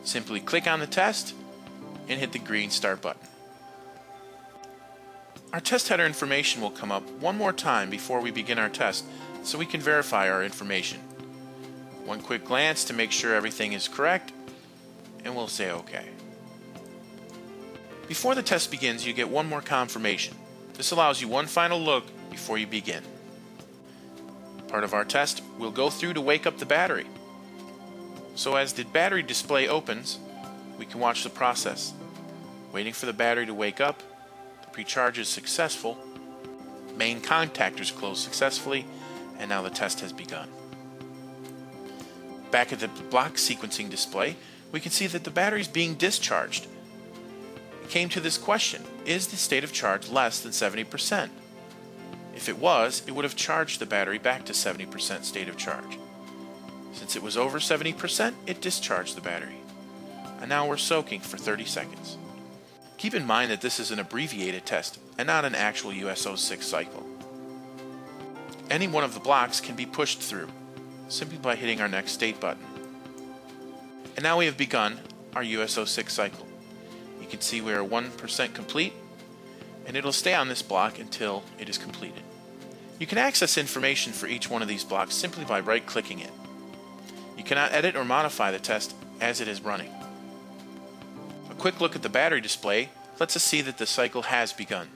Simply click on the test and hit the green Start button. Our test header information will come up one more time before we begin our test so we can verify our information. One quick glance to make sure everything is correct, and we'll say OK. Before the test begins, you get one more confirmation. This allows you one final look before you begin. Part of our test, we'll go through to wake up the battery. So as the battery display opens, we can watch the process. Waiting for the battery to wake up, the precharge is successful, main contactors close successfully, and now the test has begun. Back at the block sequencing display, we can see that the battery is being discharged. It came to this question: is the state of charge less than 70%? If it was, it would have charged the battery back to 70% state of charge. Since it was over 70%, it discharged the battery. And now we're soaking for 30 seconds. Keep in mind that this is an abbreviated test and not an actual USO6 cycle. Any one of the blocks can be pushed through simply by hitting our next state button. And now we have begun our USO6 cycle. You can see we are 1% complete, and it'll stay on this block until it is completed. You can access information for each one of these blocks simply by right-clicking it. You cannot edit or modify the test as it is running. A quick look at the battery display lets us see that the cycle has begun.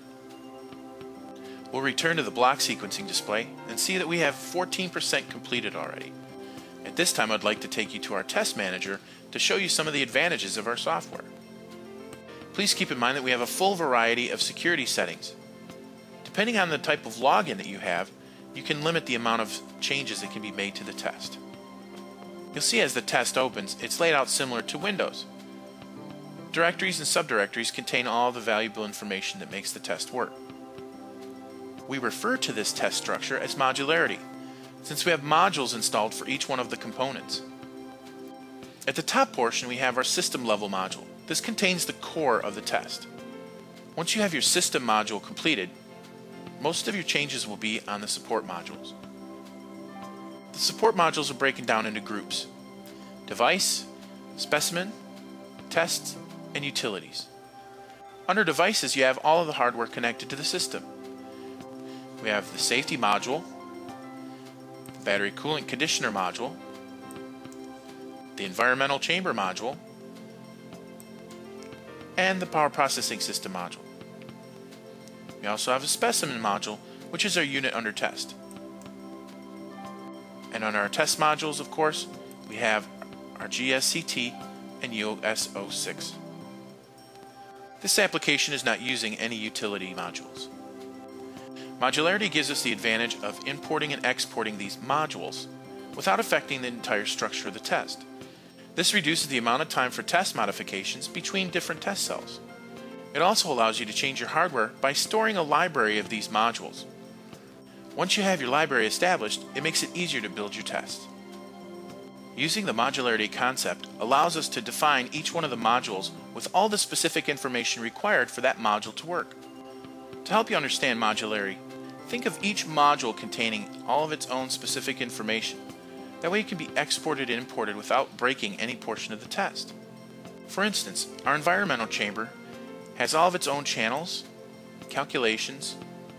We'll return to the block sequencing display and see that we have 14% completed already. At this time, I'd like to take you to our test manager to show you some of the advantages of our software. Please keep in mind that we have a full variety of security settings. Depending on the type of login that you have, you can limit the amount of changes that can be made to the test. You'll see as the test opens, it's laid out similar to Windows. Directories and subdirectories contain all the valuable information that makes the test work. We refer to this test structure as modularity, since we have modules installed for each one of the components. At the top portion, we have our system level module. This contains the core of the test. Once you have your system module completed, most of your changes will be on the support modules. The support modules are broken down into groups: device, specimen, tests, and utilities. Under devices, you have all of the hardware connected to the system. We have the safety module, the battery coolant conditioner module, the environmental chamber module, and the power processing system module. We also have a specimen module, which is our unit under test. And on our test modules, of course, we have our GSCT and USO6. This application is not using any utility modules. Modularity gives us the advantage of importing and exporting these modules without affecting the entire structure of the test. This reduces the amount of time for test modifications between different test cells. It also allows you to change your hardware by storing a library of these modules. Once you have your library established, it makes it easier to build your test. Using the modularity concept allows us to define each one of the modules with all the specific information required for that module to work. To help you understand modularity, think of each module containing all of its own specific information. That way it can be exported and imported without breaking any portion of the test. For instance, our environmental chamber has all of its own channels, calculations,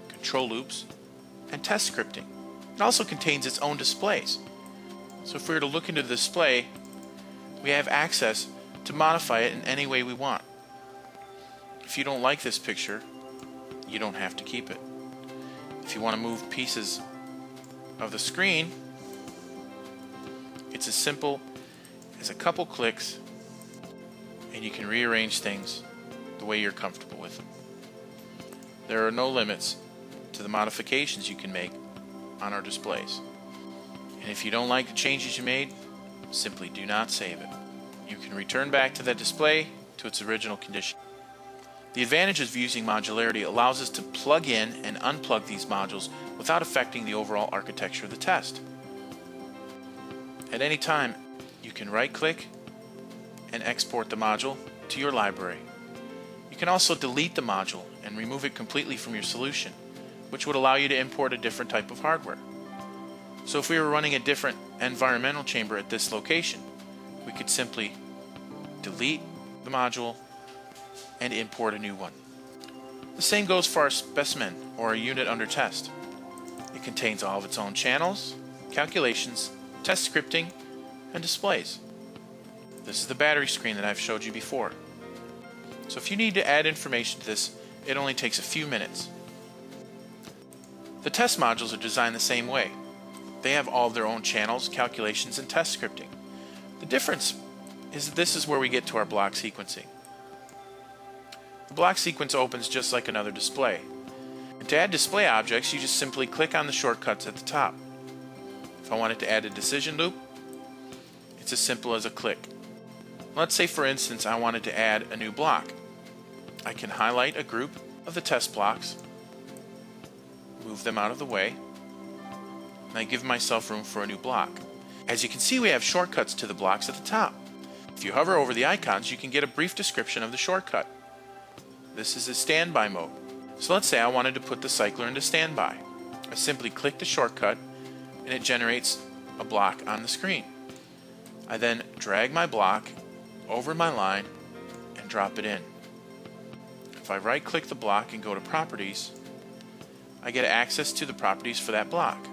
control loops, and test scripting. It also contains its own displays. So if we were to look into the display, we have access to modify it in any way we want. If you don't like this picture, you don't have to keep it. If you want to move pieces of the screen, it's as simple as a couple clicks, and you can rearrange things the way you're comfortable with them. There are no limits to the modifications you can make on our displays. And if you don't like the changes you made, simply do not save it. You can return back to that display to its original condition. The advantages of using modularity allows us to plug in and unplug these modules without affecting the overall architecture of the test. At any time, you can right-click and export the module to your library. You can also delete the module and remove it completely from your solution, which would allow you to import a different type of hardware. So if we were running a different environmental chamber at this location, we could simply delete the module, and import a new one. The same goes for our specimen, or a unit under test. It contains all of its own channels, calculations, test scripting, and displays. This is the battery screen that I've showed you before. So if you need to add information to this, it only takes a few minutes. The test modules are designed the same way. They have all of their own channels, calculations, and test scripting. The difference is that this is where we get to our block sequencing. The block sequence opens just like another display. And to add display objects, you just simply click on the shortcuts at the top. If I wanted to add a decision loop, it's as simple as a click. Let's say, for instance, I wanted to add a new block. I can highlight a group of the test blocks, move them out of the way, and I give myself room for a new block. As you can see, we have shortcuts to the blocks at the top. If you hover over the icons, you can get a brief description of the shortcut. This is a standby mode. So let's say I wanted to put the cycler into standby. I simply click the shortcut and it generates a block on the screen. I then drag my block over my line and drop it in. If I right click the block and go to properties, I get access to the properties for that block.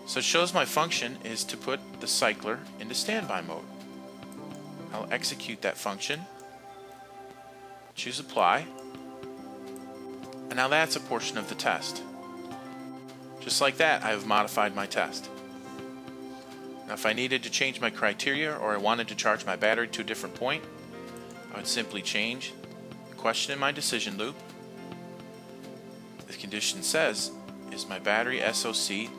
So it shows my function is to put the cycler into standby mode. I'll execute that function, choose apply, and now that's a portion of the test. Just like that, I have modified my test. Now if I needed to change my criteria or I wanted to charge my battery to a different point, I would simply change the question in my decision loop. The condition says, is my battery SOC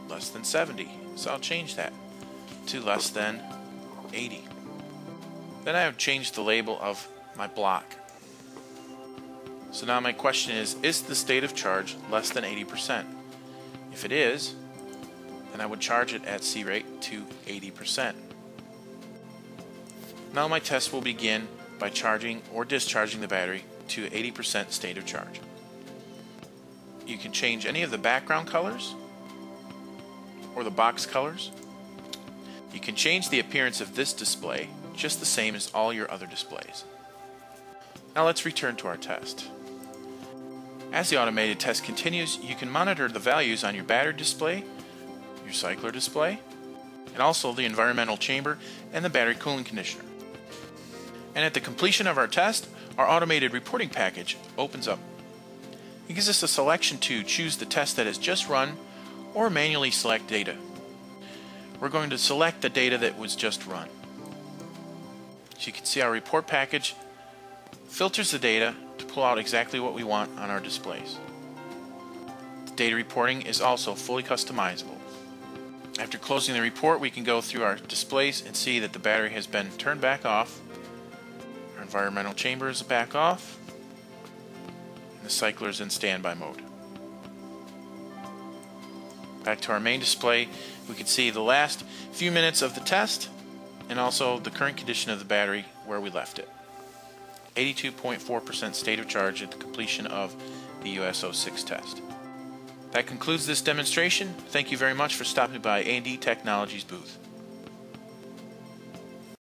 less than 70? So I'll change that to less than 80. Then I have changed the label of my block. So now my question is the state of charge less than 80%? If it is, then I would charge it at C rate to 80%. Now my test will begin by charging or discharging the battery to 80% state of charge. You can change any of the background colors or the box colors. You can change the appearance of this display just the same as all your other displays. Now let's return to our test. As the automated test continues, you can monitor the values on your battery display, your cycler display, and also the environmental chamber and the battery cooling conditioner. And at the completion of our test, our automated reporting package opens up. It gives us a selection to choose the test that has just run or manually select data. We're going to select the data that was just run. So you can see our report package filters the data to pull out exactly what we want on our displays. The data reporting is also fully customizable. After closing the report, we can go through our displays and see that the battery has been turned back off, our environmental chamber is back off, and the cycler is in standby mode. Back to our main display, we can see the last few minutes of the test and also the current condition of the battery where we left it. 82.4% state of charge at the completion of the US06 test. That concludes this demonstration. Thank you very much for stopping by A&D Technology's booth.